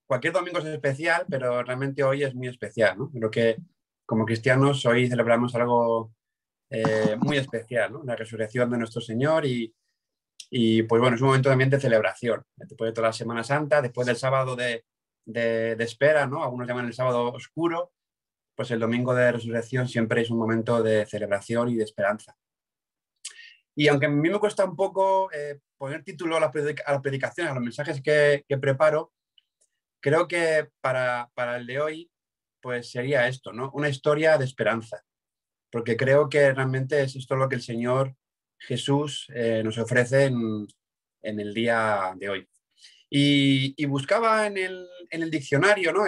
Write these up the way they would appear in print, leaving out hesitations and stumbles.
Cualquier domingo es especial, pero realmente hoy es muy especial, ¿no? Creo que como cristianos hoy celebramos algo muy especial, ¿no? La resurrección de nuestro Señor y, pues bueno, es un momento también de celebración. Después de toda la Semana Santa, después del sábado de espera, ¿no? Algunos llaman el sábado oscuro, pues el domingo de resurrección siempre es un momento de celebración y de esperanza. Y aunque a mí me cuesta un poco poner título a las predicaciones, a los mensajes que preparo, creo que para el de hoy, pues sería esto, ¿no? Una historia de esperanza, porque creo que realmente es esto lo que el Señor Jesús nos ofrece en el día de hoy. Y buscaba en el diccionario, ¿no?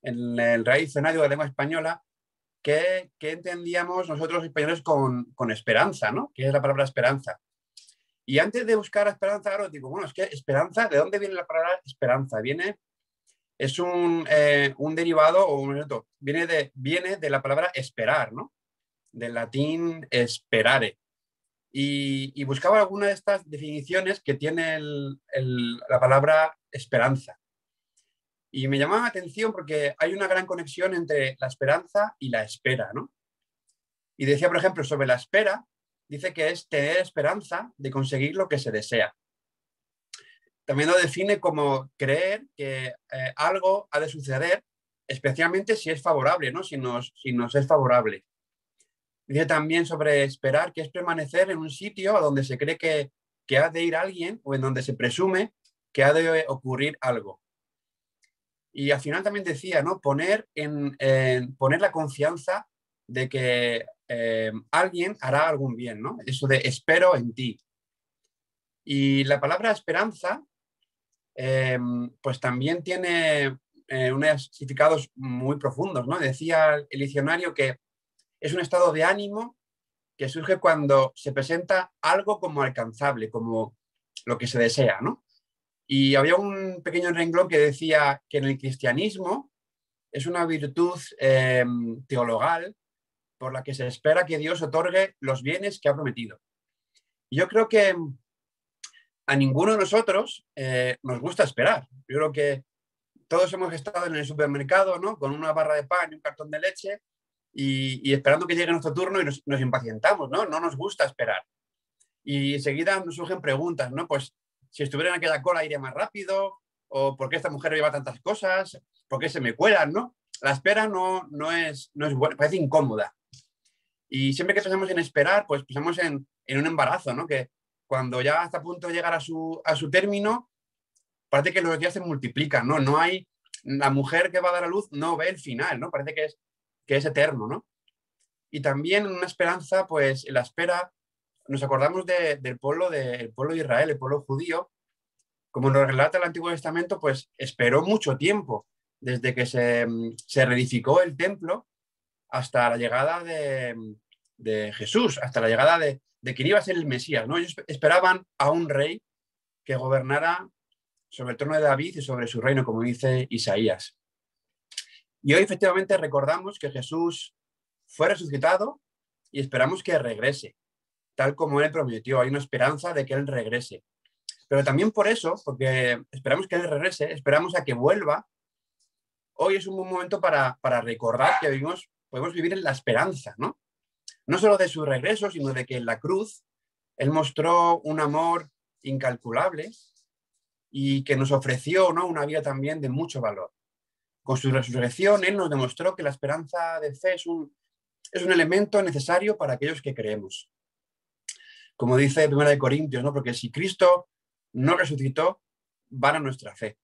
En el Real Diccionario de la Lengua Española, qué entendíamos nosotros los españoles con esperanza, ¿no? ¿Qué es la palabra esperanza? Y antes de buscar esperanza, ahora digo, bueno, es que esperanza, ¿de dónde viene la palabra esperanza? Es un derivado o un viene de la palabra esperar, ¿no? Del latín esperare. Y buscaba alguna de estas definiciones que tiene la palabra esperanza. Y me llamaba la atención porque hay una gran conexión entre la esperanza y la espera, ¿no? Y decía, por ejemplo, sobre la espera, dice que es tener esperanza de conseguir lo que se desea. También lo define como creer que algo ha de suceder, especialmente si es favorable, ¿no? Si nos es favorable. Dice también sobre esperar, que es permanecer en un sitio a donde se cree que ha de ir alguien o en donde se presume que ha de ocurrir algo. Y al final también decía, ¿no? Poner la confianza de que alguien hará algún bien, ¿no? Eso de espero en ti. Y la palabra esperanza, pues también tiene unos significados muy profundos, ¿no? Decía el diccionario que es un estado de ánimo que surge cuando se presenta algo como alcanzable, como lo que se desea, ¿no? Y había un pequeño renglón que decía que en el cristianismo es una virtud teologal por la que se espera que Dios otorgue los bienes que ha prometido. Y yo creo que a ninguno de nosotros nos gusta esperar. Yo creo que todos hemos estado en el supermercado, ¿no? Con una barra de pan y un cartón de leche y esperando que llegue nuestro turno y nos impacientamos, ¿no? No nos gusta esperar. Y enseguida nos surgen preguntas, ¿no? Pues si estuviera en aquella cola iría más rápido, o por qué esta mujer lleva tantas cosas, por qué se me cuelan, ¿no? La espera no es buena, parece incómoda. Y siempre que pensamos en esperar, pues pensamos en un embarazo, ¿no? Que cuando ya está a punto de llegar a su término, parece que los días se multiplican, ¿no? No hay, la mujer que va a dar a luz no ve el final, ¿no? Parece que es eterno, ¿no? Y también una esperanza, pues en la espera nos acordamos del pueblo de Israel, el pueblo judío, como nos relata el Antiguo Testamento, pues esperó mucho tiempo, desde que se reedificó el templo hasta la llegada de Jesús, hasta la llegada de quien iba a ser el Mesías, ¿no? Ellos esperaban a un rey que gobernara sobre el trono de David y sobre su reino, como dice Isaías. Y hoy efectivamente recordamos que Jesús fue resucitado y esperamos que regrese, tal como Él prometió. Hay una esperanza de que Él regrese. Pero también por eso, porque esperamos que Él regrese, esperamos a que vuelva. Hoy es un buen momento para recordar que podemos vivir en la esperanza, ¿no? No solo de su regreso, sino de que en la cruz Él mostró un amor incalculable y que nos ofreció, ¿no? Una vida también de mucho valor. Con su resurrección, Él nos demostró que la esperanza de fe es un elemento necesario para aquellos que creemos. Como dice 1 Corintios, ¿no? Porque si Cristo no resucitó, vana nuestra fe.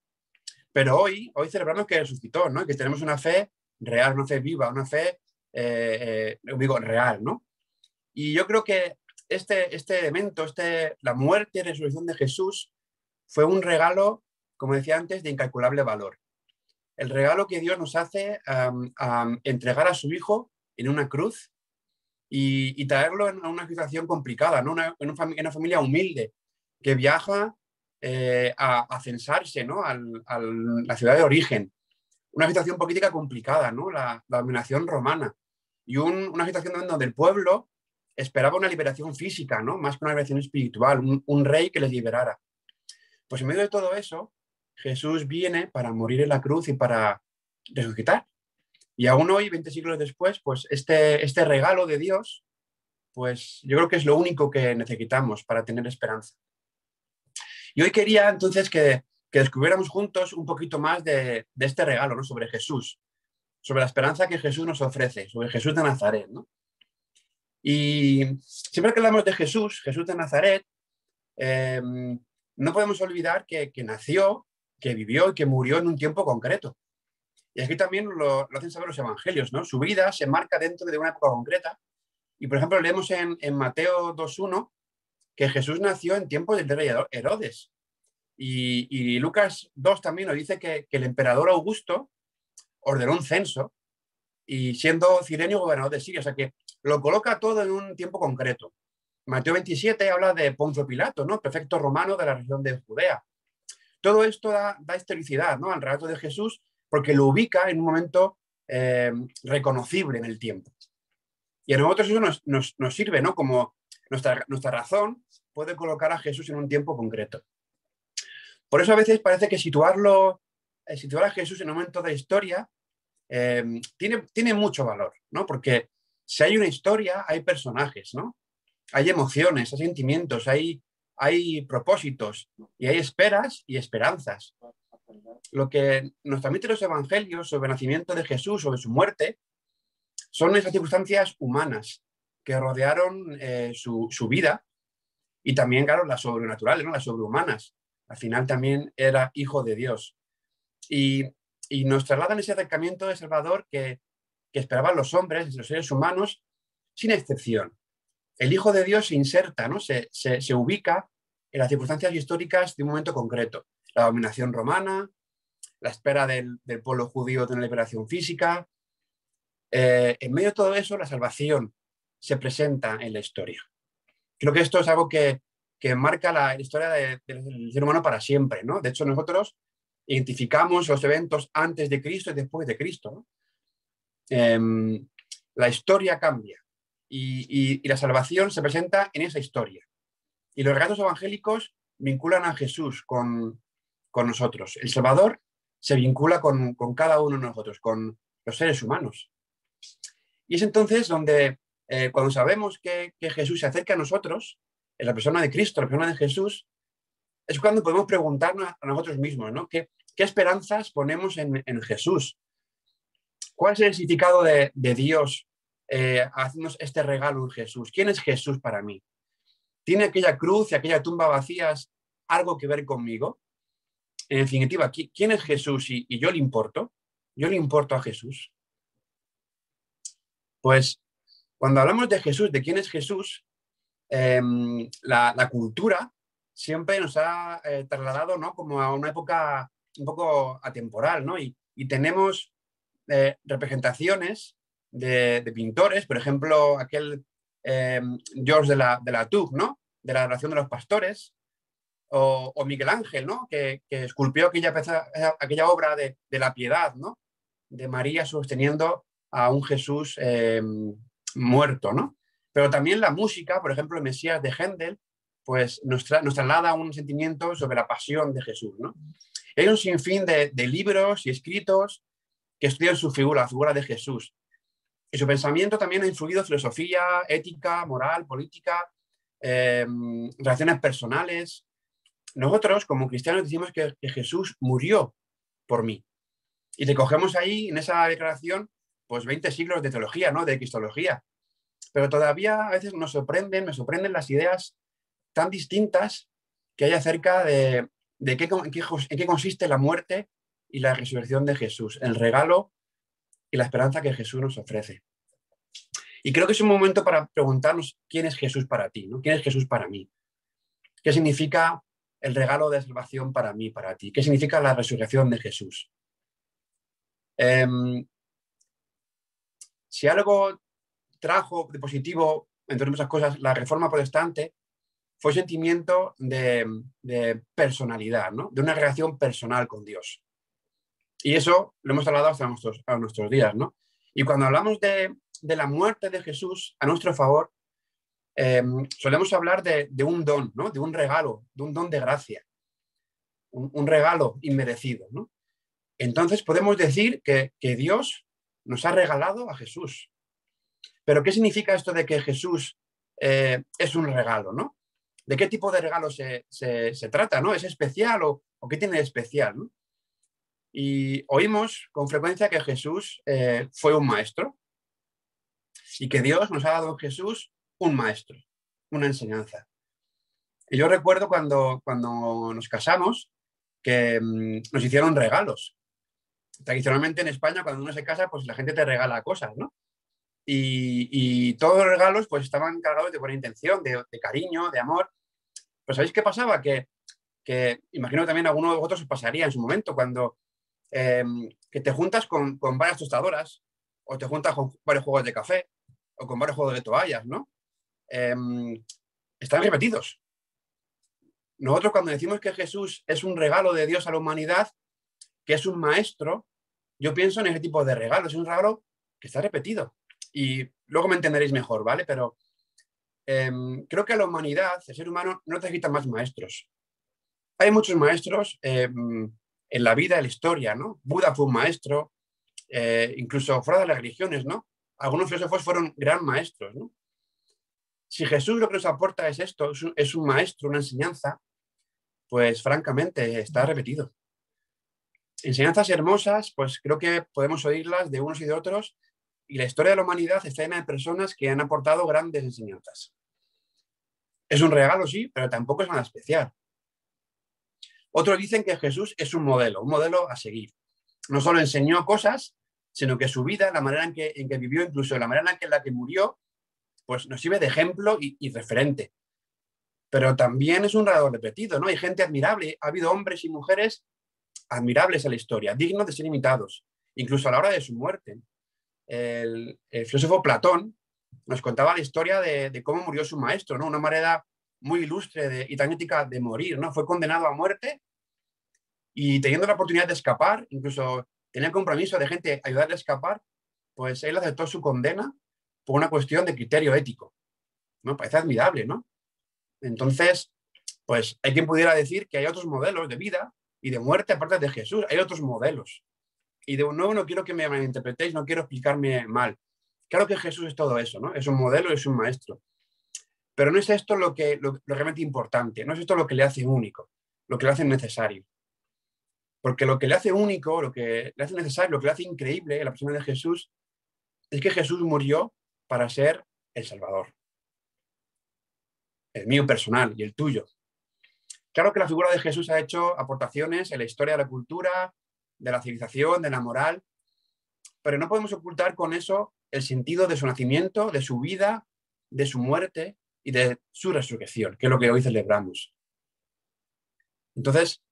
Pero hoy celebramos que resucitó, ¿no? Que tenemos una fe real, una fe viva, una fe, real, ¿no? Y yo creo que este evento, la muerte y resurrección de Jesús, fue un regalo, como decía antes, de incalculable valor. El regalo que Dios nos hace entregar a su Hijo en una cruz y traerlo en una situación complicada, ¿no? En una familia humilde que viaja a censarse, ¿no? a la ciudad de origen. Una situación política complicada, ¿no? La dominación romana. y una situación donde el pueblo esperaba una liberación física, ¿no? Más que una liberación espiritual, un rey que les liberara. Pues en medio de todo eso, Jesús viene para morir en la cruz y para resucitar. Y aún hoy, 20 siglos después, pues este regalo de Dios, pues yo creo que es lo único que necesitamos para tener esperanza. Y hoy quería entonces que descubriéramos juntos un poquito más de este regalo, ¿no? Sobre Jesús, sobre la esperanza que Jesús nos ofrece, sobre Jesús de Nazaret, ¿no? Y siempre que hablamos de Jesús, Jesús de Nazaret, no podemos olvidar que nació, que vivió y que murió en un tiempo concreto. Y aquí también lo hacen saber los evangelios, ¿no? Su vida se marca dentro de una época concreta. Y, por ejemplo, leemos en Mateo 2.1 que Jesús nació en tiempo del rey Herodes. Y Lucas 2 también nos dice que el emperador Augusto ordenó un censo y siendo Cirenio gobernador de Siria. O sea que lo coloca todo en un tiempo concreto. Mateo 27 habla de Poncio Pilato, ¿no? Prefecto romano de la región de Judea. Todo esto da historicidad, ¿no? Al relato de Jesús porque lo ubica en un momento reconocible en el tiempo. Y a nosotros eso nos sirve, ¿no? Como nuestra razón puede colocar a Jesús en un tiempo concreto. Por eso a veces parece que situar a Jesús en un momento de la historia tiene mucho valor, ¿no? Porque si hay una historia, hay personajes, ¿no? Hay emociones, hay sentimientos, hay propósitos y hay esperas y esperanzas. Lo que nos transmiten los evangelios sobre el nacimiento de Jesús, sobre su muerte, son esas circunstancias humanas que rodearon su vida y también, claro, las sobrenaturales, ¿no? Las sobrehumanas. Al final también era hijo de Dios. Y nos trasladan ese acercamiento de Salvador que esperaban los hombres, los seres humanos, sin excepción. El Hijo de Dios se inserta, ¿no? Se ubica en las circunstancias históricas de un momento concreto. La dominación romana, la espera del pueblo judío de una liberación física. En medio de todo eso, la salvación se presenta en la historia. Creo que esto es algo que marca la historia del ser humano para siempre, ¿no? De hecho, nosotros identificamos los eventos antes de Cristo y después de Cristo, ¿no? La historia cambia y la salvación se presenta en esa historia. Y los relatos evangélicos vinculan a Jesús con nosotros. El Salvador se vincula con cada uno de nosotros, con los seres humanos. Y es entonces donde, cuando sabemos que Jesús se acerca a nosotros, en la persona de Cristo, la persona de Jesús, es cuando podemos preguntarnos a nosotros mismos, ¿no? ¿Qué esperanzas ponemos en Jesús? ¿Cuál es el significado de Dios hacernos este regalo en Jesús? ¿Quién es Jesús para mí? ¿Tiene aquella cruz y aquella tumba vacías algo que ver conmigo? En definitiva, ¿quién es Jesús y yo le importo? ¿Yo le importo a Jesús? Pues cuando hablamos de Jesús, de quién es Jesús, la cultura siempre nos ha trasladado, ¿no? Como a una época un poco atemporal, ¿no? Y tenemos representaciones de pintores, por ejemplo, aquel Georges de la Tour, ¿no? De la Oración de los Pastores, o Miguel Ángel, ¿no? Que esculpió aquella obra de la piedad, ¿no? De María sosteniendo a un Jesús muerto, ¿no? Pero también la música, por ejemplo, el Mesías de Händel, pues nos traslada un sentimiento sobre la pasión de Jesús, ¿no? Hay un sinfín de libros y escritos que estudian su figura, la figura de Jesús. Y su pensamiento también ha influido en filosofía, ética, moral, política, relaciones personales. Nosotros, como cristianos, decimos que Jesús murió por mí. Y le cogemos ahí, en esa declaración, pues 20 siglos de teología, ¿no? De cristología. Pero todavía a veces me sorprenden las ideas tan distintas que hay acerca de en qué consiste la muerte y la resurrección de Jesús, el regalo y la esperanza que Jesús nos ofrece. Y creo que es un momento para preguntarnos quién es Jesús para ti, ¿no? ¿Quién es Jesús para mí? ¿Qué significa el regalo de salvación para mí, para ti? ¿Qué significa la resurrección de Jesús? Si algo trajo de positivo, entre muchas cosas, la Reforma Protestante, fue un sentimiento de personalidad, ¿no? De una relación personal con Dios. Y eso lo hemos hablado hasta nuestros días, ¿no? Y cuando hablamos de de la muerte de Jesús a nuestro favor, solemos hablar de un don, ¿no? De un regalo, de un don de gracia, un regalo inmerecido, ¿no? Entonces podemos decir que Dios nos ha regalado a Jesús. Pero ¿qué significa esto de que Jesús es un regalo, ¿no? ¿De qué tipo de regalo se trata, ¿no? ¿Es especial o qué tiene de especial, ¿no? Y oímos con frecuencia que Jesús fue un maestro y que Dios nos ha dado en Jesús un maestro, una enseñanza. Y yo recuerdo cuando nos casamos que nos hicieron regalos. Tradicionalmente en España, cuando uno se casa, pues la gente te regala cosas, ¿no? Y todos los regalos pues estaban cargados de buena intención, de cariño, de amor. Pero ¿sabéis qué pasaba? Que imagino que también a alguno de vosotros os pasaría en su momento cuando que te juntas con varias tostadoras o te juntas con varios juegos de café o con varios juegos de toallas, ¿no? Están repetidos. Nosotros cuando decimos que Jesús es un regalo de Dios a la humanidad, que es un maestro, yo pienso en ese tipo de regalos. Es un regalo que está repetido. Y luego me entenderéis mejor, ¿vale? Pero creo que a la humanidad, el ser humano, no necesita más maestros. Hay muchos maestros en la vida, en la historia, ¿no? Buda fue un maestro, incluso fuera de las religiones, ¿no? Algunos filósofos fueron gran maestros, ¿no? Si Jesús lo que nos aporta es esto, es un maestro, una enseñanza, pues francamente está repetido. Enseñanzas hermosas, pues creo que podemos oírlas de unos y de otros, y la historia de la humanidad está llena de personas que han aportado grandes enseñanzas. Es un regalo, sí, pero tampoco es nada especial. Otros dicen que Jesús es un modelo a seguir. No solo enseñó cosas, sino que su vida, la manera en que vivió, incluso la manera en la que murió, pues nos sirve de ejemplo y referente. Pero también es un regalo repetido, ¿no? Hay gente admirable, ha habido hombres y mujeres admirables en la historia, dignos de ser imitados, incluso a la hora de su muerte. El filósofo Platón nos contaba la historia de cómo murió su maestro, ¿no? Una manera muy ilustre y tan ética de morir, ¿no? Fue condenado a muerte y teniendo la oportunidad de escapar, incluso tenía el compromiso de gente ayudarle a escapar, pues él aceptó su condena por una cuestión de criterio ético, ¿no? Parece admirable, ¿no? Entonces, pues hay quien pudiera decir que hay otros modelos de vida y de muerte aparte de Jesús, hay otros modelos. Y de nuevo no quiero que me malinterpretéis, no quiero explicarme mal. Claro que Jesús es todo eso, ¿no? Es un modelo, es un maestro. Pero no es esto lo realmente importante, no es esto lo que le hace único, lo que le hace necesario. Porque lo que le hace único, lo que le hace necesario, lo que le hace increíble en la persona de Jesús, es que Jesús murió para ser el Salvador. El mío personal y el tuyo. Claro que la figura de Jesús ha hecho aportaciones en la historia de la cultura, de la civilización, de la moral, pero no podemos ocultar con eso el sentido de su nacimiento, de su vida, de su muerte y de su resurrección, que es lo que hoy celebramos. Entonces,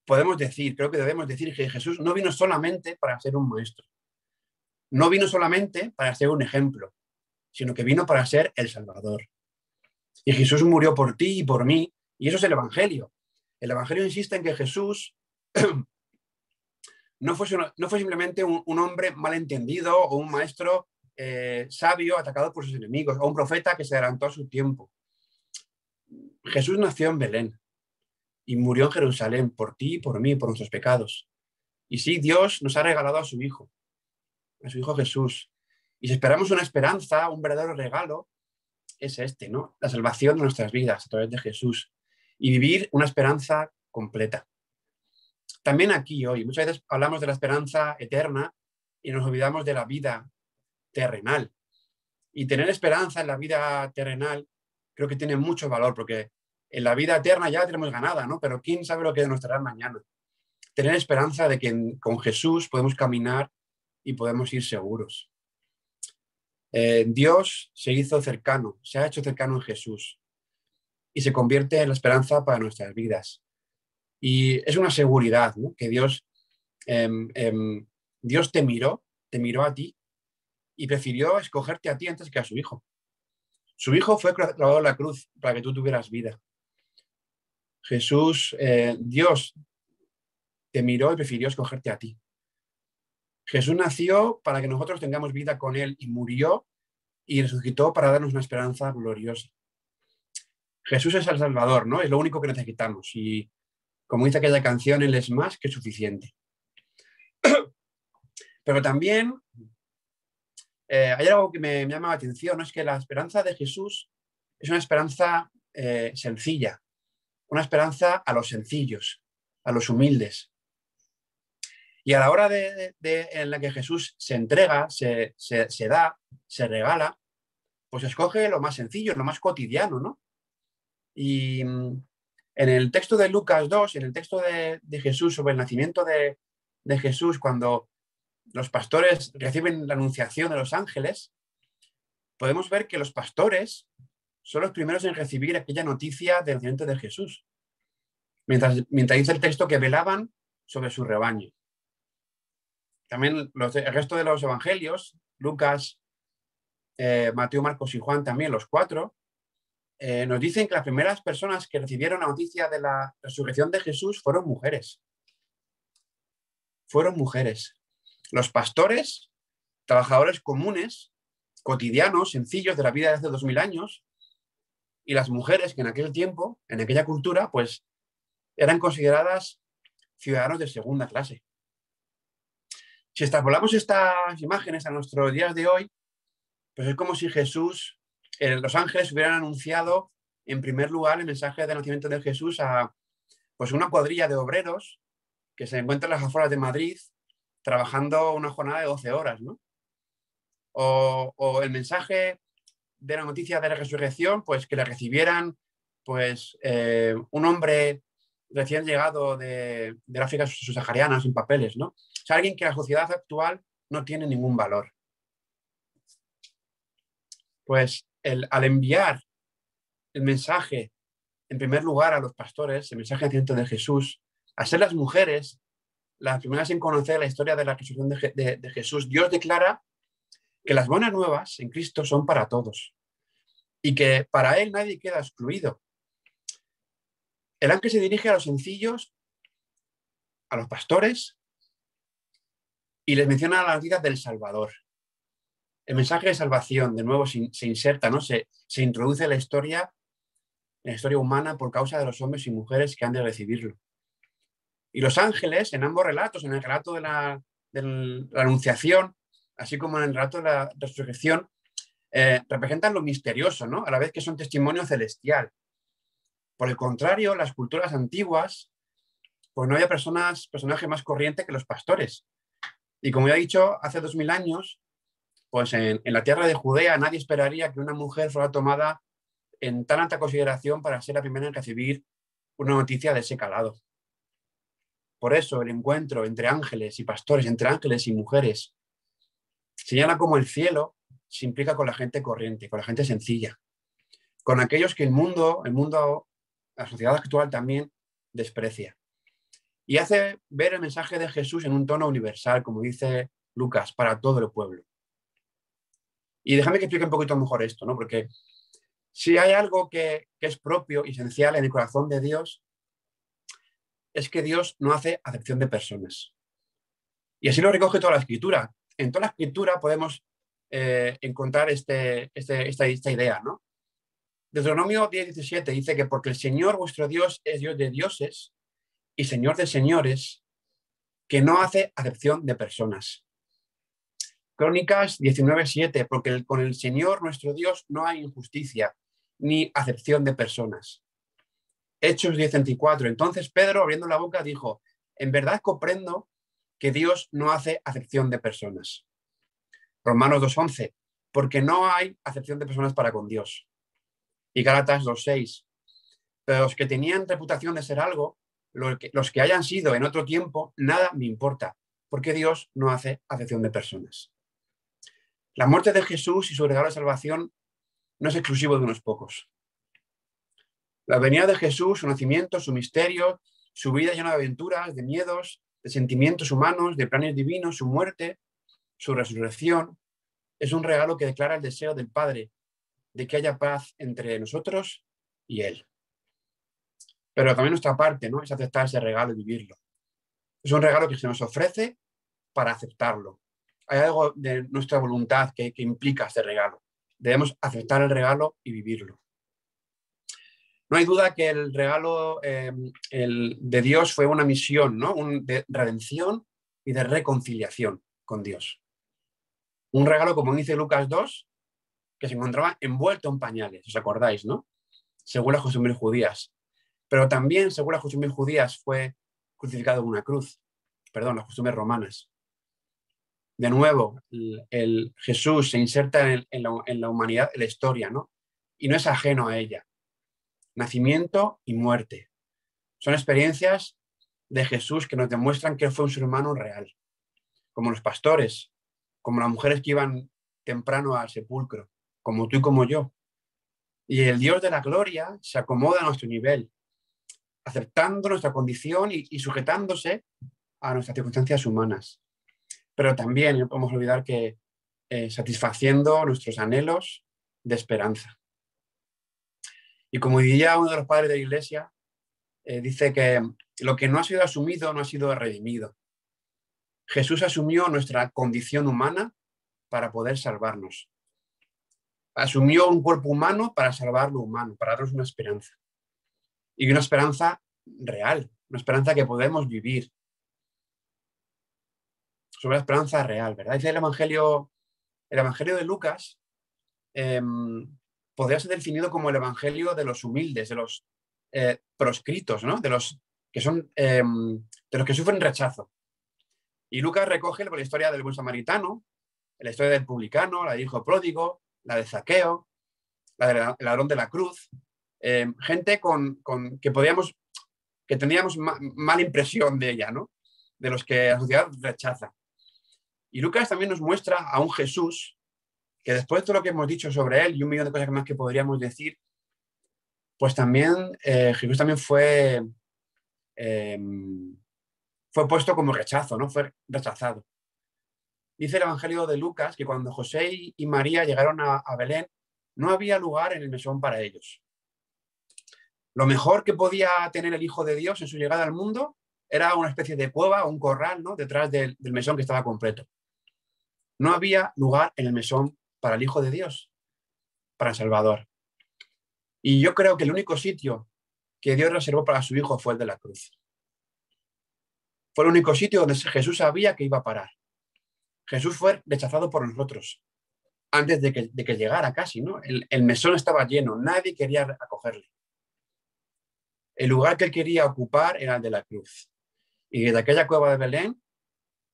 podemos decir, creo que debemos decir que Jesús no vino solamente para ser un maestro, no vino solamente para ser un ejemplo, sino que vino para ser el Salvador. Y Jesús murió por ti y por mí, y eso es el Evangelio. El Evangelio insiste en que Jesús no fue simplemente un hombre malentendido o un maestro sabio atacado por sus enemigos o un profeta que se adelantó a su tiempo. Jesús nació en Belén y murió en Jerusalén por ti y por mí, por nuestros pecados. Y sí, Dios nos ha regalado a su Hijo Jesús. Y si esperamos una esperanza, un verdadero regalo, es este, ¿no? La salvación de nuestras vidas a través de Jesús y vivir una esperanza completa. También aquí hoy, muchas veces hablamos de la esperanza eterna y nos olvidamos de la vida terrenal. Y tener esperanza en la vida terrenal creo que tiene mucho valor porque en la vida eterna ya la tenemos ganada, ¿no? Pero quién sabe lo que nos traerá mañana. Tener esperanza de que con Jesús podemos caminar y podemos ir seguros. Dios se hizo cercano, se ha hecho cercano en Jesús y se convierte en la esperanza para nuestras vidas. Y es una seguridad, ¿no? Que Dios te miró a ti y prefirió escogerte a ti antes que a su Hijo. Su Hijo fue clavado en la cruz para que tú tuvieras vida. Jesús, Dios te miró y prefirió escogerte a ti. Jesús nació para que nosotros tengamos vida con Él y murió y resucitó para darnos una esperanza gloriosa. Jesús es el Salvador, ¿no? Es lo único que necesitamos. Y como dice aquella canción, Él es más que suficiente. Pero también hay algo que me llama la atención, ¿no? Es que la esperanza de Jesús es una esperanza sencilla, una esperanza a los sencillos, a los humildes. Y a la hora en la que Jesús se entrega, se da, se regala, pues escoge lo más sencillo, lo más cotidiano, ¿no? Y en el texto de Lucas 2, en el texto de Jesús sobre el nacimiento de Jesús, cuando los pastores reciben la anunciación de los ángeles, podemos ver que los pastores son los primeros en recibir aquella noticia del nacimiento de Jesús. Mientras dice el texto que velaban sobre su rebaño. También el resto de los evangelios, Lucas, Mateo, Marcos y Juan también, los cuatro, nos dicen que las primeras personas que recibieron la noticia de la resurrección de Jesús fueron mujeres. Fueron mujeres. Los pastores, trabajadores comunes, cotidianos, sencillos de la vida de hace 2000 años, y las mujeres que en aquel tiempo, en aquella cultura, pues eran consideradas ciudadanos de segunda clase. Si extrapolamos estas imágenes a nuestros días de hoy, pues es como si Jesús, los ángeles hubieran anunciado en primer lugar el mensaje del nacimiento de Jesús a pues una cuadrilla de obreros que se encuentran en las afueras de Madrid trabajando una jornada de 12 horas, ¿no? O el mensaje de la noticia de la resurrección, pues que la recibieran pues un hombre recién llegado de África subsahariana sin papeles, ¿no? O sea, alguien que la sociedad actual no tiene ningún valor. Pues al enviar el mensaje en primer lugar a los pastores, el mensaje de Jesús, a ser las mujeres las primeras en conocer la historia de la resurrección de Jesús, Dios declara que las buenas nuevas en Cristo son para todos y que para Él nadie queda excluido. El ángel se dirige a los sencillos, a los pastores, y les menciona la noticia del Salvador. El mensaje de salvación, de nuevo, se inserta, ¿no? Se introduce en la historia humana por causa de los hombres y mujeres que han de recibirlo. Y los ángeles, en ambos relatos, en el relato de la Anunciación, así como en el relato de la resurrección, representan lo misterioso, ¿no? A la vez que son testimonio celestial. Por el contrario, las culturas antiguas, pues no había personaje más corriente que los pastores. Y como ya he dicho, hace 2000 años, pues en la tierra de Judea nadie esperaría que una mujer fuera tomada en tan alta consideración para ser la primera en recibir una noticia de ese calado. Por eso el encuentro entre ángeles y pastores, entre ángeles y mujeres, señala como el cielo se implica con la gente corriente, con la gente sencilla, con aquellos que el mundo, la sociedad actual también desprecia. Y hace ver el mensaje de Jesús en un tono universal, como dice Lucas, para todo el pueblo. Y déjame que explique un poquito mejor esto, ¿no? Porque si hay algo que es propio y esencial en el corazón de Dios, es que Dios no hace acepción de personas. Y así lo recoge toda la Escritura. En toda la Escritura podemos encontrar esta idea, ¿no? Deuteronomio 10:17 dice que porque el Señor vuestro Dios es Dios de dioses y Señor de señores, que no hace acepción de personas. Crónicas 19:7, porque con el Señor nuestro Dios no hay injusticia ni acepción de personas. Hechos 10:24, entonces Pedro, abriendo la boca, dijo, en verdad comprendo que Dios no hace acepción de personas. Romanos 2:11, porque no hay acepción de personas para con Dios. Y Gálatas 2:6, pero los que tenían reputación de ser algo, los que hayan sido en otro tiempo, nada me importa, porque Dios no hace acepción de personas. La muerte de Jesús y su regalo de salvación no es exclusivo de unos pocos. La venida de Jesús, su nacimiento, su misterio, su vida llena de aventuras, de miedos, de sentimientos humanos, de planes divinos, su muerte, su resurrección, es un regalo que declara el deseo del Padre de que haya paz entre nosotros y Él. Pero también nuestra parte, ¿no? Es aceptar ese regalo y vivirlo. Es un regalo que se nos ofrece para aceptarlo. hay algo de nuestra voluntad que implica este regalo. Debemos aceptar el regalo y vivirlo. No hay duda que el regalo de Dios fue una misión, ¿no? De redención y de reconciliación con Dios. Un regalo, como dice Lucas 2, que se encontraba envuelto en pañales, ¿os acordáis, no? Según las costumbres judías. Pero también, según las costumbres judías, fue crucificado en una cruz. Perdón, las costumbres romanas. De nuevo, el Jesús se inserta en la humanidad, en la historia, ¿no? Y no es ajeno a ella. Nacimiento y muerte. Son experiencias de Jesús que nos demuestran que él fue un ser humano real. Como los pastores, como las mujeres que iban temprano al sepulcro, como tú y como yo. Y el Dios de la gloria se acomoda a nuestro nivel, aceptando nuestra condición y sujetándose a nuestras circunstancias humanas. Pero también no podemos olvidar que satisfaciendo nuestros anhelos de esperanza. Y como diría uno de los padres de la Iglesia, dice que lo que no ha sido asumido no ha sido redimido. Jesús asumió nuestra condición humana para poder salvarnos. Asumió un cuerpo humano para salvar lo humano, para darnos una esperanza. Y una esperanza real, una esperanza que podemos vivir. Sobre la esperanza real, ¿verdad? Dice el Evangelio de Lucas podría ser definido como el Evangelio de los humildes, de los proscritos, ¿no? De los que son de los que sufren rechazo. Y Lucas recoge la historia del buen samaritano, la historia del publicano, la del hijo pródigo, la de Zaqueo, la del ladrón de la cruz, gente que teníamos mala impresión de ella, ¿no? De los que la sociedad rechaza. Y Lucas también nos muestra a un Jesús que después de todo lo que hemos dicho sobre él y un millón de cosas más que podríamos decir, pues también Jesús también fue puesto como rechazo, ¿no? Fue rechazado. Dice el Evangelio de Lucas que cuando José y María llegaron a Belén, no había lugar en el mesón para ellos. Lo mejor que podía tener el Hijo de Dios en su llegada al mundo era una especie de cueva o un corral, ¿no? Detrás del mesón que estaba completo. No había lugar en el mesón para el Hijo de Dios, para el Salvador. Y yo creo que el único sitio que Dios reservó para su Hijo fue el de la cruz. Fue el único sitio donde Jesús sabía que iba a parar. Jesús fue rechazado por nosotros antes de que llegara casi, ¿no? El mesón estaba lleno, nadie quería acogerle. El lugar que él quería ocupar era el de la cruz. Y desde aquella cueva de Belén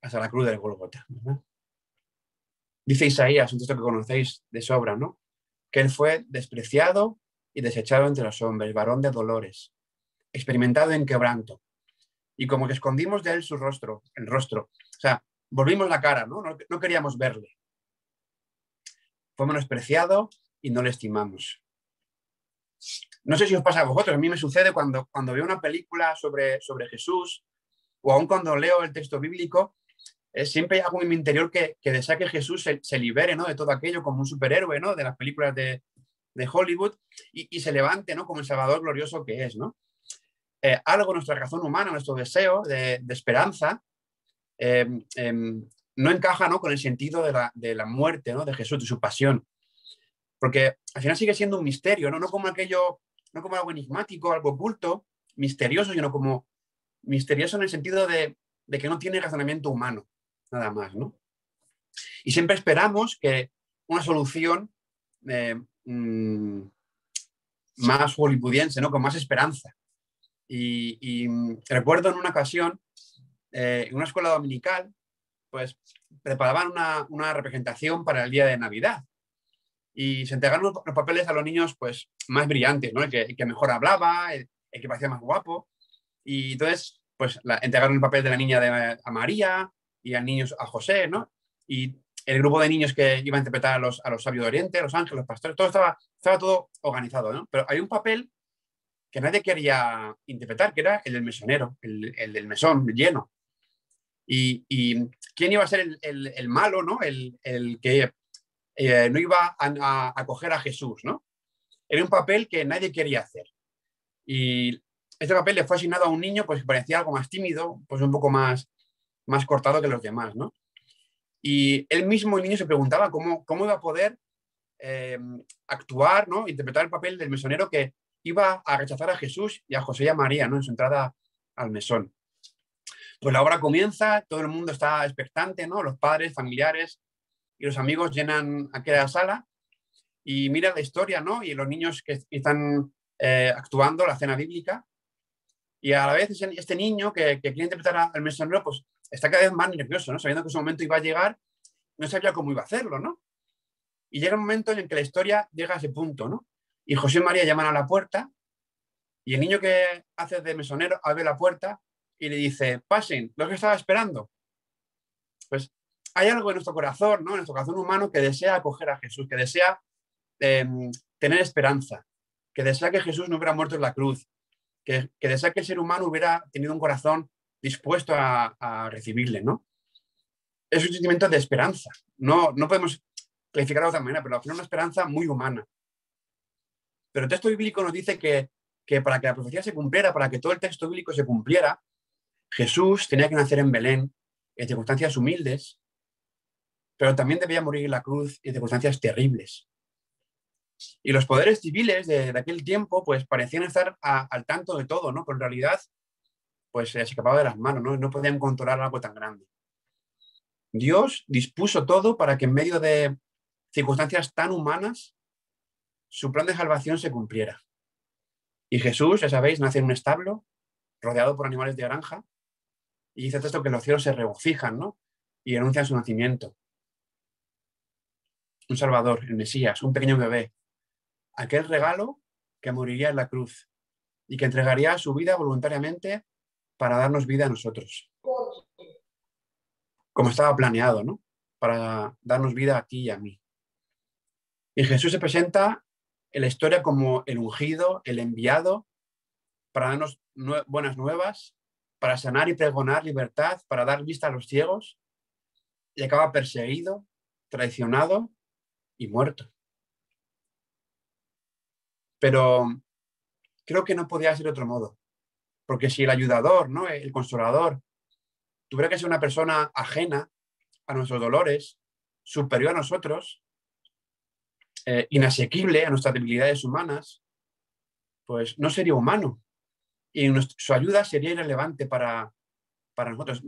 hasta la cruz del Gólgota, ¿verdad? Dice Isaías, un texto que conocéis de sobra, ¿no? Que él fue despreciado y desechado entre los hombres, varón de dolores, experimentado en quebranto. Y como que escondimos de él su rostro, el rostro. O sea, volvimos la cara, ¿no? No queríamos verle. Fue menospreciado y no le estimamos. No sé si os pasa a vosotros, a mí me sucede cuando veo una película sobre Jesús o aún cuando leo el texto bíblico, siempre hay algo en mi interior que desea que Jesús se libere, ¿no? De todo aquello como un superhéroe, ¿no? De las películas de Hollywood y se levante, ¿no? Como el Salvador glorioso que es, ¿no? Algo en nuestra razón humana, nuestro deseo de esperanza, no encaja, ¿no? Con el sentido de la muerte, ¿no? De Jesús, de su pasión. Porque al final sigue siendo un misterio, ¿no? No como algo enigmático, algo oculto, misterioso, sino como misterioso en el sentido de que no tiene razonamiento humano, nada más, ¿no? Y siempre esperamos que una solución más hollywoodiense, ¿no? Con más esperanza. Y recuerdo en una ocasión, en una escuela dominical, pues preparaban una representación para el día de Navidad. Y se entregaron los papeles a los niños pues, más brillantes, ¿no? El que mejor hablaba, el que parecía más guapo. Y entonces, pues entregaron el papel de la niña a María y a niños a José, ¿no? Y el grupo de niños que iba a interpretar a los sabios de Oriente, los ángeles, los pastores, todo estaba todo organizado, ¿no? Pero hay un papel que nadie quería interpretar, que era el del mesonero, el del mesón lleno. Y quién iba a ser el malo, ¿no? El que no iba a acoger a Jesús, ¿no? Era un papel que nadie quería hacer. Y este papel le fue asignado a un niño pues, que parecía algo más tímido, pues un poco más cortado que los demás, ¿no? Y él mismo, el niño, se preguntaba cómo iba a poder actuar, ¿no? Interpretar el papel del mesonero que iba a rechazar a Jesús y a José y a María, ¿no? En su entrada al mesón. Pues la obra comienza, todo el mundo está expectante, ¿no? Los padres, familiares y los amigos llenan aquella sala y mira la historia, ¿no? Y los niños que están actuando la cena bíblica. Y a la vez este niño que quiere interpretar al mesonero, pues está cada vez más nervioso, ¿no? Sabiendo que su momento iba a llegar, no sabía cómo iba a hacerlo, ¿no? Y llega un momento en el que la historia llega a ese punto, ¿no? Y José y María llaman a la puerta y el niño que hace de mesonero abre la puerta y le dice, pasen, lo que estaba esperando. Pues hay algo en nuestro corazón, ¿no? En nuestro corazón humano que desea acoger a Jesús, que desea tener esperanza, que desea que Jesús no hubiera muerto en la cruz, que desea que el ser humano hubiera tenido un corazón dispuesto a recibirle, ¿no? Es un sentimiento de esperanza. No podemos clasificarlo de otra manera, pero al final una esperanza muy humana. Pero el texto bíblico nos dice que para que la profecía se cumpliera, para que todo el texto bíblico se cumpliera, Jesús tenía que nacer en Belén, en circunstancias humildes, pero también debía morir en la cruz en circunstancias terribles. Y los poderes civiles de aquel tiempo pues parecían estar al tanto de todo, ¿no? Pero en realidad pues se escapaba de las manos, ¿no? No podían controlar algo tan grande. Dios dispuso todo para que en medio de circunstancias tan humanas su plan de salvación se cumpliera. Y Jesús, ya sabéis, nace en un establo, rodeado por animales de granja, y dice esto que los cielos se regocijan, ¿no? Y anuncian su nacimiento. Un Salvador, el Mesías, un pequeño bebé. Aquel regalo que moriría en la cruz y que entregaría su vida voluntariamente para darnos vida a nosotros. Como estaba planeado, ¿no? Para darnos vida a ti y a mí. Y Jesús se presenta en la historia como el ungido, el enviado, para darnos buenas nuevas, para sanar y pregonar libertad, para dar vista a los ciegos, y acaba perseguido, traicionado y muerto. Pero creo que no podía ser de otro modo, porque si el ayudador, ¿no? El consolador, tuviera que ser una persona ajena a nuestros dolores, superior a nosotros, inasequible a nuestras debilidades humanas, pues no sería humano. Y su ayuda sería irrelevante para nosotros.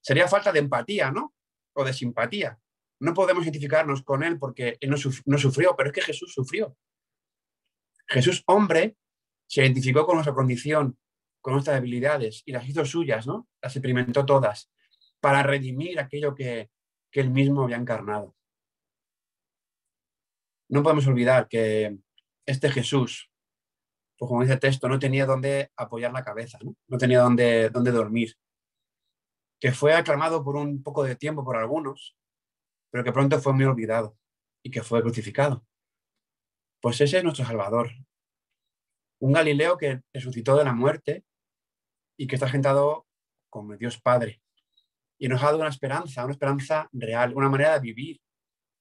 Sería falta de empatía, ¿no? O de simpatía. No podemos identificarnos con él porque él no sufrió, pero es que Jesús sufrió. Jesús, hombre, se identificó con nuestra condición, con nuestras debilidades y las hizo suyas, ¿no? Las experimentó todas para redimir aquello que él mismo había encarnado. No podemos olvidar que este Jesús, pues como dice el texto, no tenía dónde apoyar la cabeza, no tenía dónde dormir, que fue aclamado por un poco de tiempo por algunos, pero que pronto fue muy olvidado y que fue crucificado. Pues ese es nuestro Salvador, un Galileo que resucitó de la muerte y que está sentado como Dios Padre y nos ha dado una esperanza real, una manera de vivir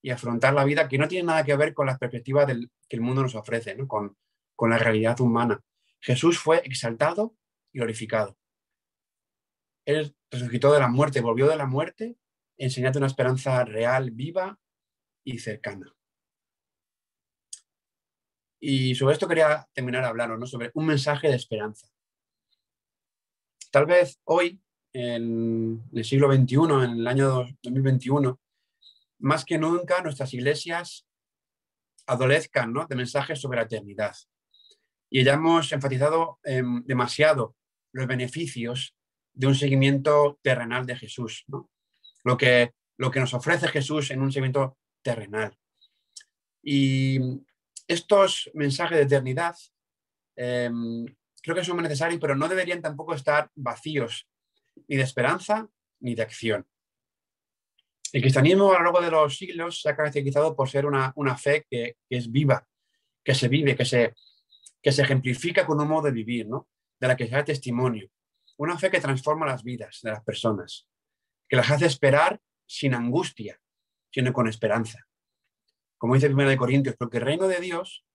y afrontar la vida que no tiene nada que ver con las perspectivas que el mundo nos ofrece, ¿no? Con la realidad humana. Jesús fue exaltado y glorificado. Él resucitó de la muerte, volvió de la muerte, enseñando una esperanza real, viva y cercana. Y sobre esto quería terminar hablando, ¿no? Sobre un mensaje de esperanza. Tal vez hoy, en el siglo XXI, en el año 2021, más que nunca nuestras iglesias adolezcan, ¿no? De mensajes sobre la eternidad. Y ya hemos enfatizado demasiado los beneficios de un seguimiento terrenal de Jesús, ¿no? Lo que nos ofrece Jesús en un seguimiento terrenal. Y estos mensajes de eternidad creo que son muy necesarios, pero no deberían tampoco estar vacíos ni de esperanza ni de acción. El cristianismo a lo largo de los siglos se ha caracterizado por ser una fe que es viva, que se vive, que se ejemplifica con un modo de vivir, ¿no? De la que se da testimonio. Una fe que transforma las vidas de las personas, que las hace esperar sin angustia, sino con esperanza. Como dice 1 Corintios, porque el reino de Dios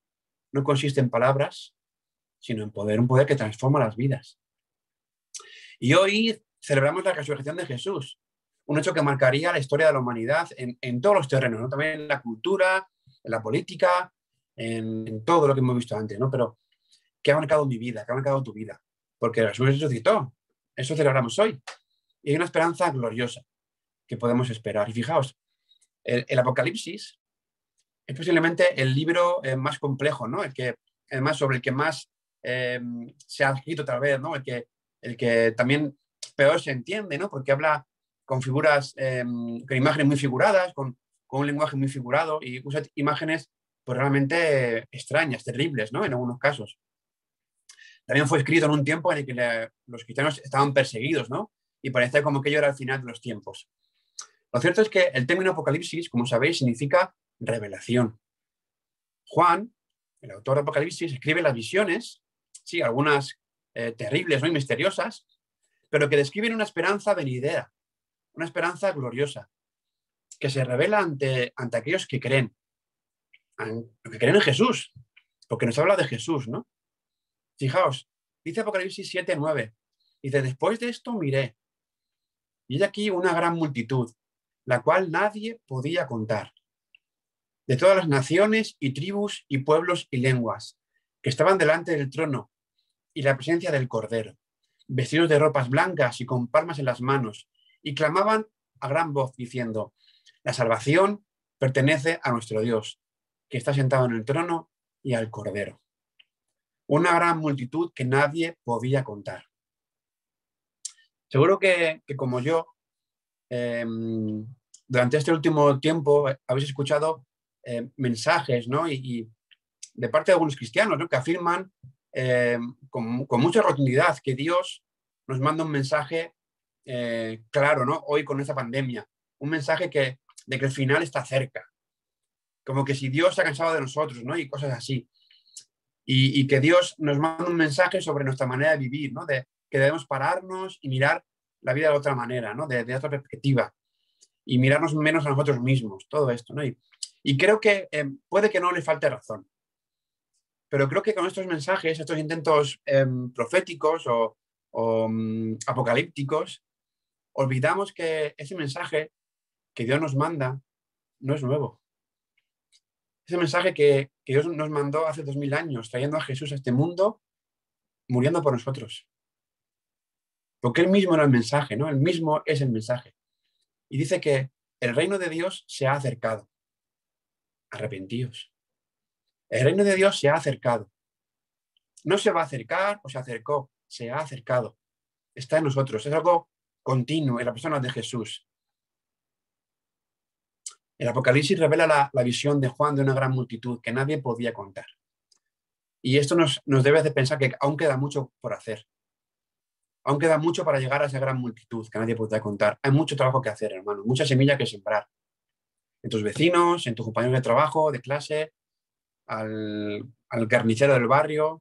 no consiste en palabras, sino en poder, un poder que transforma las vidas. Y hoy celebramos la resurrección de Jesús, un hecho que marcaría la historia de la humanidad en todos los terrenos, ¿no? También en la cultura, en la política, en todo lo que hemos visto antes, ¿no? Pero que ha marcado mi vida, que ha marcado tu vida, porque Jesús resucitó, eso celebramos hoy, y hay una esperanza gloriosa que podemos esperar. Y fijaos, el Apocalipsis es posiblemente el libro más complejo, ¿no? Además, sobre el que más se ha escrito tal vez, ¿no? El que también peor se entiende, ¿no? Porque habla con figuras, con imágenes muy figuradas, con un lenguaje muy figurado y usa imágenes pues realmente extrañas, terribles, ¿no? En algunos casos. También fue escrito en un tiempo en el que los cristianos estaban perseguidos, ¿no? Y parecía como que ello era el final de los tiempos. Lo cierto es que el término Apocalipsis, como sabéis, significa revelación. Juan, el autor de Apocalipsis, escribe las visiones, sí, algunas terribles, ¿no? Y misteriosas, pero que describen una esperanza venidera, una esperanza gloriosa, que se revela ante aquellos que creen en Jesús, porque nos habla de Jesús, ¿no? Fijaos, dice Apocalipsis 7:9, dice, después de esto miré, y hay aquí una gran multitud, la cual nadie podía contar, de todas las naciones y tribus y pueblos y lenguas, que estaban delante del trono y la presencia del Cordero, vestidos de ropas blancas y con palmas en las manos, y clamaban a gran voz diciendo, la salvación pertenece a nuestro Dios, que está sentado en el trono y al Cordero. Una gran multitud que nadie podía contar. Seguro que como yo, durante este último tiempo habéis escuchado mensajes, ¿no? Y de parte de algunos cristianos, ¿no? Que afirman con mucha rotundidad que Dios nos manda un mensaje claro, ¿no? Hoy con esta pandemia, un mensaje de que el final está cerca, como que si Dios se ha cansado de nosotros, ¿no? Y cosas así. Y que Dios nos manda un mensaje sobre nuestra manera de vivir, ¿no? De que debemos pararnos y mirar la vida de otra manera, ¿no? De otra perspectiva y mirarnos menos a nosotros mismos, todo esto, ¿no? Y creo que puede que no le falte razón, pero creo que con estos mensajes, estos intentos proféticos o apocalípticos, olvidamos que ese mensaje que Dios nos manda no es nuevo. Ese mensaje que Dios nos mandó hace 2000 años, trayendo a Jesús a este mundo, muriendo por nosotros. Porque Él mismo era el mensaje, ¿no? Él mismo es el mensaje. Y dice que el reino de Dios se ha acercado. Arrepentíos. El reino de Dios se ha acercado. No se va a acercar o se acercó, se ha acercado. Está en nosotros, es algo continuo en la persona de Jesús. El Apocalipsis revela la visión de Juan de una gran multitud que nadie podía contar. Y esto nos debe hacer pensar que aún queda mucho por hacer. Aún queda mucho para llegar a esa gran multitud que nadie podría contar. Hay mucho trabajo que hacer, hermano, mucha semilla que sembrar. En tus vecinos, en tus compañeros de trabajo, de clase, al carnicero del barrio.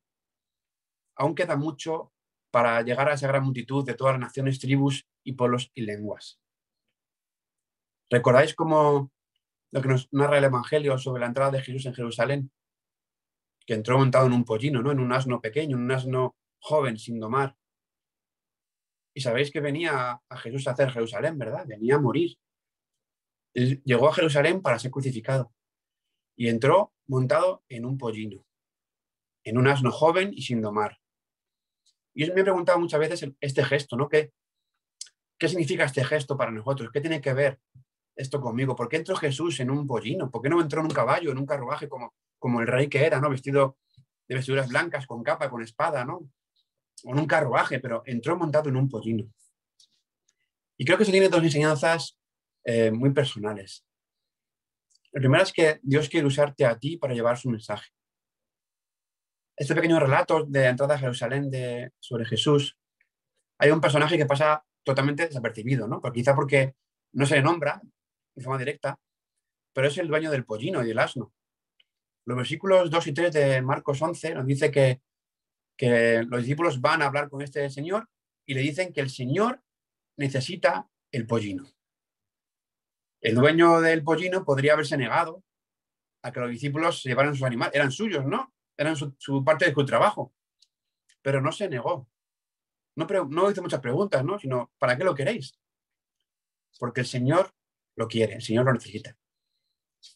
Aún queda mucho para llegar a esa gran multitud de todas las naciones, tribus y pueblos y lenguas. ¿Recordáis cómo lo que nos narra el Evangelio sobre la entrada de Jesús en Jerusalén? Que entró montado en un pollino, ¿no? En un asno pequeño, en un asno joven, sin domar. Y sabéis que venía a Jesús a hacer Jerusalén, ¿verdad? Venía a morir. Él llegó a Jerusalén para ser crucificado. Y entró montado en un pollino, en un asno joven y sin domar. Y yo me he preguntado muchas veces este gesto, ¿no? ¿Qué significa este gesto para nosotros? ¿Qué tiene que ver esto conmigo? ¿Por qué entró Jesús en un pollino? ¿Por qué no entró en un caballo, en un carruaje como el rey que era, ¿no? Vestido de vestiduras blancas, con capa, con espada, ¿no? O en un carruaje, pero entró montado en un pollino. Y creo que eso tiene dos enseñanzas muy personales. La primera es que Dios quiere usarte a ti para llevar su mensaje. Este pequeño relato de la entrada a Jerusalén sobre Jesús, hay un personaje que pasa totalmente desapercibido, ¿no? Quizá porque no se le nombra de forma directa, pero es el dueño del pollino y del asno. Los versículos 2 y 3 de Marcos 11 nos dice que los discípulos van a hablar con este señor y le dicen que el señor necesita el pollino. El dueño del pollino podría haberse negado a que los discípulos se llevaran sus animales. Eran suyos, ¿no? Eran su parte de su trabajo. Pero no se negó. No hizo muchas preguntas, ¿no? Sino, ¿para qué lo queréis? porque el Señor lo quiere, el Señor lo necesita.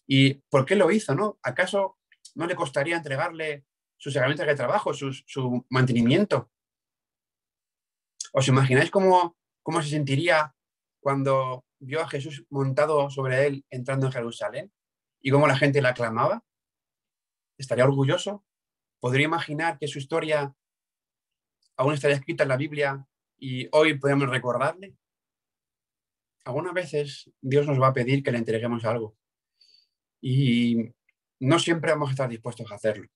¿Y por qué lo hizo, no? ¿Acaso no le costaría entregarle sus herramientas de trabajo, su mantenimiento? ¿Os imagináis cómo se sentiría cuando vio a Jesús montado sobre él entrando en Jerusalén? ¿Y cómo la gente le aclamaba? ¿Estaría orgulloso? ¿Podría imaginar que su historia aún estaría escrita en la Biblia y hoy podemos recordarle? Algunas veces Dios nos va a pedir que le entreguemos algo y no siempre vamos a estar dispuestos a hacerlo.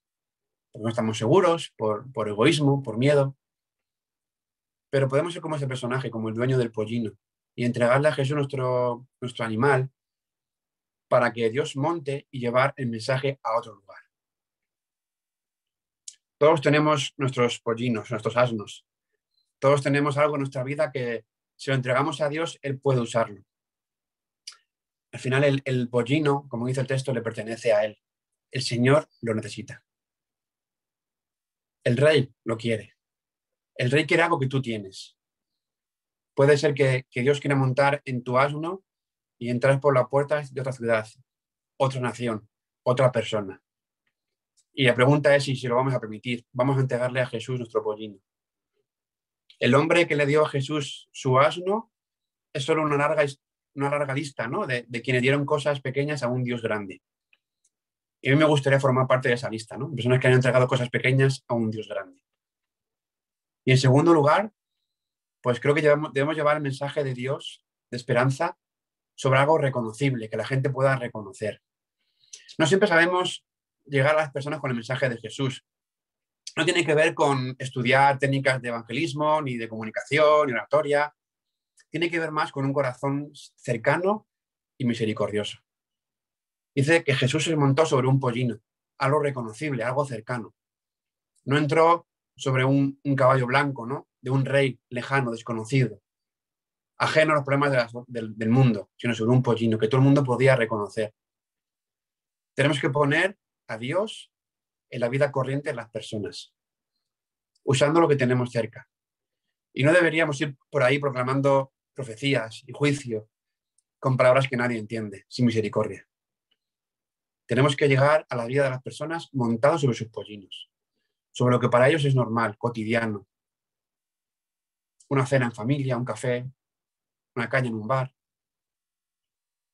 Porque no estamos seguros, por egoísmo, por miedo. Pero podemos ser como ese personaje, como el dueño del pollino, y entregarle a Jesús nuestro animal para que Dios monte y llevar el mensaje a otro lugar. Todos tenemos nuestros pollinos, nuestros asnos. Todos tenemos algo en nuestra vida que si lo entregamos a Dios, Él puede usarlo. Al final el pollino, como dice el texto, le pertenece a Él. El Señor lo necesita. El rey lo quiere. El rey quiere algo que tú tienes. Puede ser que Dios quiera montar en tu asno y entrar por la puerta de otra ciudad, otra nación, otra persona. Y la pregunta es si lo vamos a permitir. Vamos a entregarle a Jesús nuestro pollino. El hombre que le dio a Jesús su asno es solo una larga lista, ¿no? de quienes dieron cosas pequeñas a un Dios grande. Y a mí me gustaría formar parte de esa lista, ¿no? Personas que han entregado cosas pequeñas a un Dios grande. Y en segundo lugar, pues creo que debemos llevar el mensaje de Dios, de esperanza, sobre algo reconocible, que la gente pueda reconocer. No siempre sabemos llegar a las personas con el mensaje de Jesús. No tiene que ver con estudiar técnicas de evangelismo, ni de comunicación, ni oratoria. Tiene que ver más con un corazón cercano y misericordioso. Dice que Jesús se montó sobre un pollino, algo reconocible, algo cercano. No entró sobre un caballo blanco, ¿no? De un rey lejano, desconocido, ajeno a los problemas del mundo, sino sobre un pollino que todo el mundo podía reconocer. Tenemos que poner a Dios en la vida corriente de las personas, usando lo que tenemos cerca. Y no deberíamos ir por ahí proclamando profecías y juicio con palabras que nadie entiende, sin misericordia. Tenemos que llegar a la vida de las personas montados sobre sus pollinos, sobre lo que para ellos es normal, cotidiano. Una cena en familia, un café, una caña en un bar.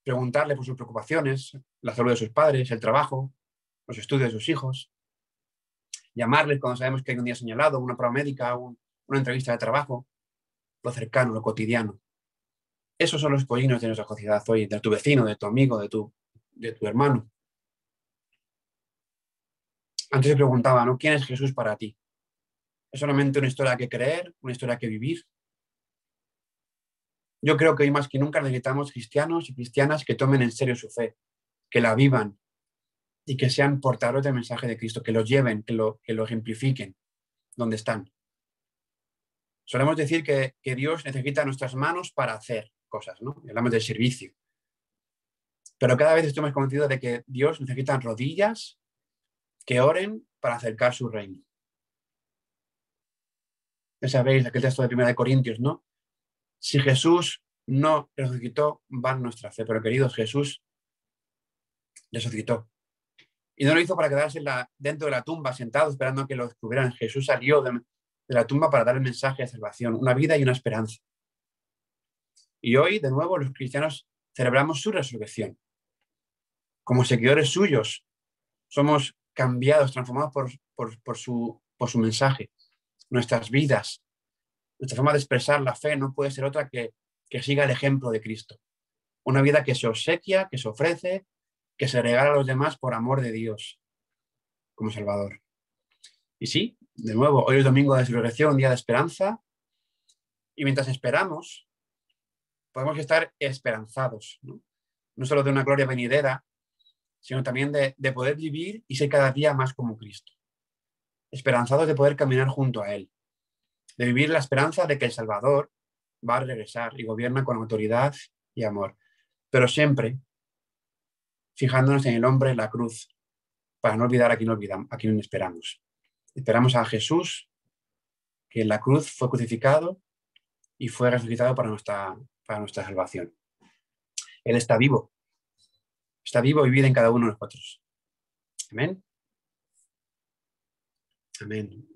Preguntarle por sus preocupaciones, la salud de sus padres, el trabajo, los estudios de sus hijos. Llamarles cuando sabemos que hay un día señalado, una prueba médica, una entrevista de trabajo. Lo cercano, lo cotidiano. Esos son los pollinos de nuestra sociedad hoy, de tu vecino, de tu amigo, de tu hermano. Antes se preguntaba, ¿no? ¿Quién es Jesús para ti? ¿Es solamente una historia que creer, una historia que vivir? Yo creo que hoy más que nunca necesitamos cristianos y cristianas que tomen en serio su fe, que la vivan y que sean portadores del mensaje de Cristo, que lo lleven, que lo ejemplifiquen donde están. Solemos decir que Dios necesita nuestras manos para hacer cosas, ¿no? Hablamos de servicio. Pero cada vez estoy más convencido de que Dios necesita rodillas que oren para acercar su reino. Ya sabéis, aquel texto de 1 Corintios, ¿no? Si Jesús no resucitó, va nuestra fe. Pero queridos, Jesús resucitó. Y no lo hizo para quedarse dentro de la tumba, sentado, esperando a que lo descubrieran. Jesús salió de la tumba para dar el mensaje de salvación, una vida y una esperanza. Y hoy, de nuevo, los cristianos celebramos su resurrección. Como seguidores suyos, somos cambiados, transformados por su mensaje. Nuestras vidas, nuestra forma de expresar la fe no puede ser otra que siga el ejemplo de Cristo. Una vida que se obsequia, que se ofrece, que se regala a los demás por amor de Dios como Salvador. Y sí, de nuevo, hoy es domingo de resurrección, día de esperanza, y mientras esperamos, podemos estar esperanzados, ¿no? No solo de una gloria venidera, sino también de poder vivir y ser cada día más como Cristo. Esperanzados de poder caminar junto a Él, de vivir la esperanza de que el Salvador va a regresar y gobierna con autoridad y amor, pero siempre fijándonos en el hombre, la cruz, para no olvidar a quien esperamos. Esperamos a Jesús, que en la cruz fue crucificado y fue resucitado para nuestra salvación. Él está vivo. Está vivo y vive en cada uno de nosotros. Amén. Amén.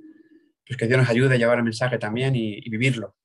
Pues que Dios nos ayude a llevar el mensaje también y vivirlo.